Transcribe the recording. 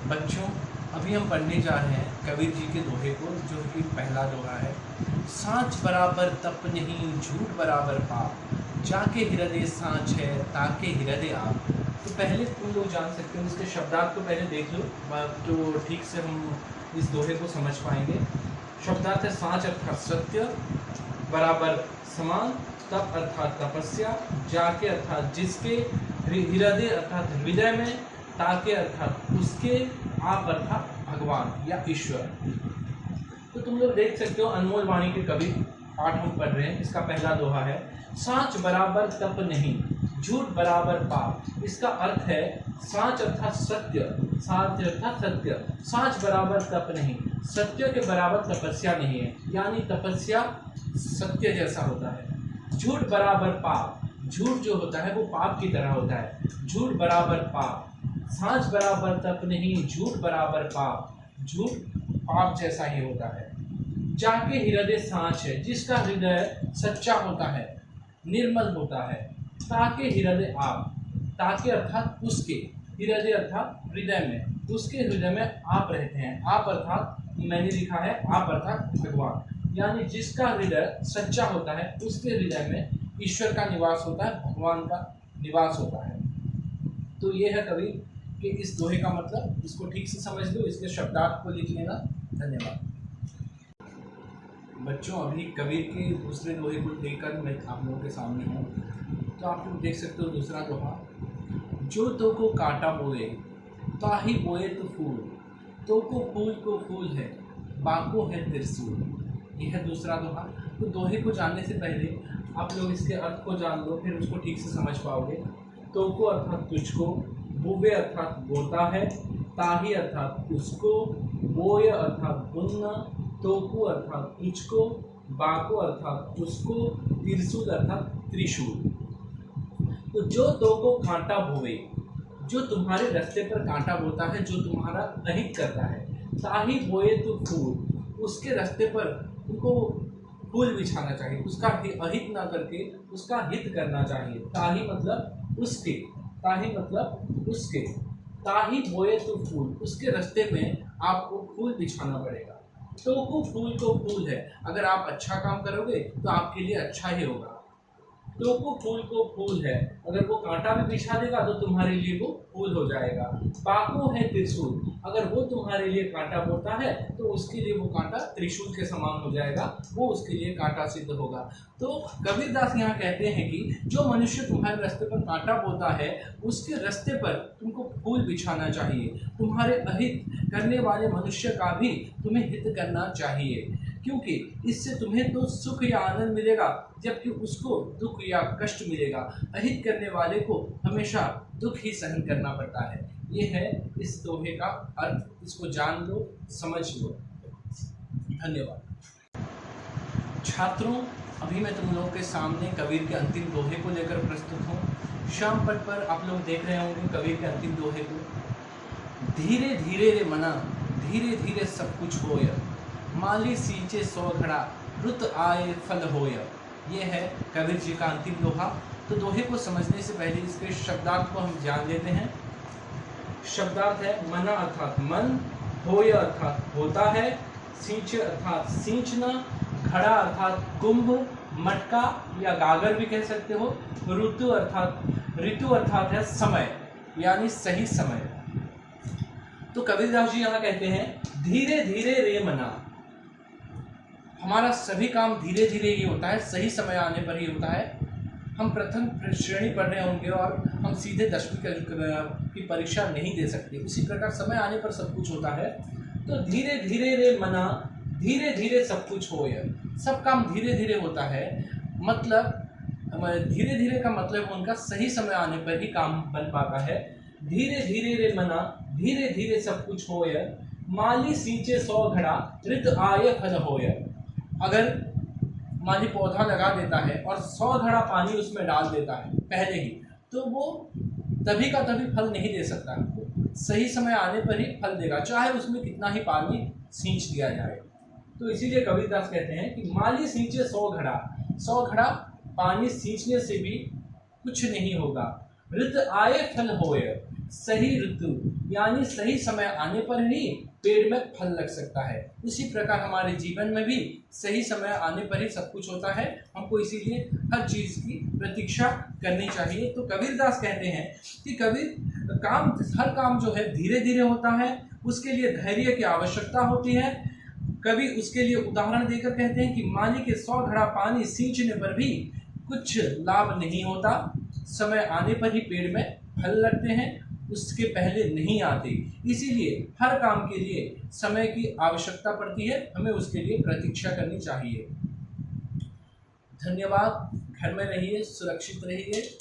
बच्चों, अभी हम पढ़ने जा रहे हैं कबीर जी के दोहे को, जो कि पहला दोहा है। सांच बराबर तप नहीं, झूठ बराबर पाप, जाके हृदय सांच है, ताके हृदय आप। तो पहले तुम लोग जान सकते हो, इसके शब्दार्थ को पहले देख लो, तो ठीक से हम इस दोहे को समझ पाएंगे। शब्दार्थ है सांच अर्थात सत्य, बराबर समान, तप अर्थात तपस्या, जाके अर्थात जिसके, हृदय अर्थात हृदय में, ताके अर्थात उसके, आप अर्थात भगवान या ईश्वर। तो तुम लोग देख सकते हो अनमोल वाणी के कवि पाठ हम पढ़ रहे हैं। इसका पहला दोहा है, सांच बराबर तप नहीं, झूठ बराबर पाप। इसका अर्थ है सांच अर्थात सत्य, सांच अर्थात सत्य, सांच बराबर तप नहीं, सत्य के बराबर तपस्या नहीं है, यानी तपस्या सत्य जैसा होता है। झूठ बराबर पाप, झूठ जो होता है वो पाप की तरह होता है। झूठ बराबर पाप, सांच बराबर तप नहीं, झूठ बराबर पाप, झूठ पाप जैसा ही होता है। जाके हृदय सांच है, जिसका हृदय सच्चा होता है, निर्मल होता है। ताके हृदय आप, ताके अर्थात उसके, हृदय अर्थात हृदय में, उसके हृदय में आप रहते हैं। आप अर्थात मैंने लिखा है आप अर्थात भगवान, यानी जिसका हृदय सच्चा होता है उसके हृदय में ईश्वर का निवास होता है, भगवान का निवास होता है। तो ये है कवि कि इस दोहे का मतलब, इसको ठीक से समझ लो, इसके शब्दार्थ को लिख लेना। धन्यवाद बच्चों। अभी कबीर के दूसरे दोहे को लेकर मैं आप लोगों के सामने हूँ। तो आप लोग देख सकते हो दूसरा दोहा, जो तो को कांटा बोए, ताही बोए तो फूल को फूल है, बाको है त्रिशूल। यह है दूसरा दोहा। तो दोहे को जानने से पहले आप लोग इसके अर्थ को जान लो, फिर उसको ठीक से समझ पाओगे। तो को अर्थात तुझको, बुबे अर्थात बोता है, ताही अर्थात उसको, बोय अर्थात बुनना, तोकू अर्थात तुझको, बाको अर्थात उसको, त्रिशूल अर्थात त्रिशूल। तो जो तो को कांटा बोए, जो तुम्हारे रास्ते पर कांटा बोता है, जो तुम्हारा अहित करता है। ताही बोए तो फूल, उसके रास्ते पर तुमको फूल बिछाना चाहिए, उसका अहित ना करके उसका हित करना चाहिए। ताही मतलब उसके, ताही मतलब उसके, ताही बोए तो फूल, उसके रास्ते में आपको फूल बिछाना पड़ेगा। तो को फूल है, अगर आप अच्छा काम करोगे तो आपके लिए अच्छा ही होगा। तो को फूल है, अगर वो कांटा भी बिछा देगा तो तुम्हारे लिए वो फूल हो जाएगा। बाको है त्रिशूल, अगर वो तुम्हारे लिए कांटा बोता है तो उसके लिए वो कांटा त्रिशूल के समान हो जाएगा, वो उसके लिए कांटा सिद्ध होगा। तो कबीरदास यहाँ कहते हैं कि जो मनुष्य तुम्हारे रास्ते पर कांटा बोता है, उसके रास्ते पर तुमको फूल बिछाना चाहिए। तुम्हारे अहित करने वाले मनुष्य का भी तुम्हें हित करना चाहिए, क्योंकि इससे तुम्हें तो सुख या आनंद मिलेगा, जबकि उसको दुख या कष्ट मिलेगा। अहित करने वाले को हमेशा दुख ही सहन करना पड़ता है। ये है इस दोहे का अर्थ, इसको जान लो, समझ लो। धन्यवाद छात्रों। अभी मैं तुम लोगों के सामने कबीर के अंतिम दोहे को लेकर प्रस्तुत हूँ। श्याम पट पर आप लोग देख रहे होंगे कबीर के अंतिम दोहे को। धीरे धीरे रे मना, धीरे धीरे सब कुछ होय, माली सींचे 100 घड़ा, रुत आए फल होय। ये है कबीर जी का अंतिम दोहा। तो दोहे को समझने से पहले इसके शब्दार्थ को हम जान लेते हैं। शब्दार्थ है, मना अर्थात मन, होय अर्थात होता है, सींचे अर्थात सींचना, घड़ा अर्थात कुंभ, मटका या गागर भी कह सकते हो, ऋतु अर्थात है समय, यानी सही समय। तो कबीरदास जी यहाँ कहते हैं धीरे धीरे रे मना, हमारा सभी काम धीरे धीरे ही होता है, सही समय आने पर ही होता है। हम प्रथम श्रेणी पढ़ रहे होंगे और हम सीधे 10वीं की परीक्षा नहीं दे सकते, उसी प्रकार समय आने पर सब कुछ होता है। तो धीरे धीरे रे मना, धीरे धीरे सब कुछ होय, सब काम धीरे धीरे होता है। मतलब धीरे धीरे का मतलब उनका सही समय आने पर ही काम बन पाता है। धीरे धीरे रे मना, धीरे धीरे सब कुछ होय, माली सींचे 100 घड़ा, ऋत आए फल होय। अगर माली पौधा लगा देता है और 100 घड़ा पानी उसमें डाल देता है पहले ही, तो वो तभी का तभी फल नहीं दे सकता, सही समय आने पर ही फल देगा, चाहे उसमें कितना ही पानी सींच दिया जाए। तो इसीलिए कबीरदास कहते हैं कि माली सींचे 100 घड़ा, 100 घड़ा पानी सींचने से भी कुछ नहीं होगा। ऋत आए फल होय, सही ऋतु यानी सही समय आने पर ही पेड़ में फल लग सकता है। इसी प्रकार हमारे जीवन में भी सही समय आने पर ही सब कुछ होता है। हमको इसीलिए हर चीज की प्रतीक्षा करनी चाहिए। तो कबीरदास कहते हैं कि हर काम जो है धीरे धीरे होता है, उसके लिए धैर्य की आवश्यकता होती है। कवि उसके लिए उदाहरण देकर कहते हैं कि माली के 100 घड़ा पानी सींचने पर भी कुछ लाभ नहीं होता, समय आने पर ही पेड़ में फल लगते हैं, उसके पहले नहीं आते। इसीलिए हर काम के लिए समय की आवश्यकता पड़ती है, हमें उसके लिए प्रतीक्षा करनी चाहिए। धन्यवाद। घर में रहिए, सुरक्षित रहिए।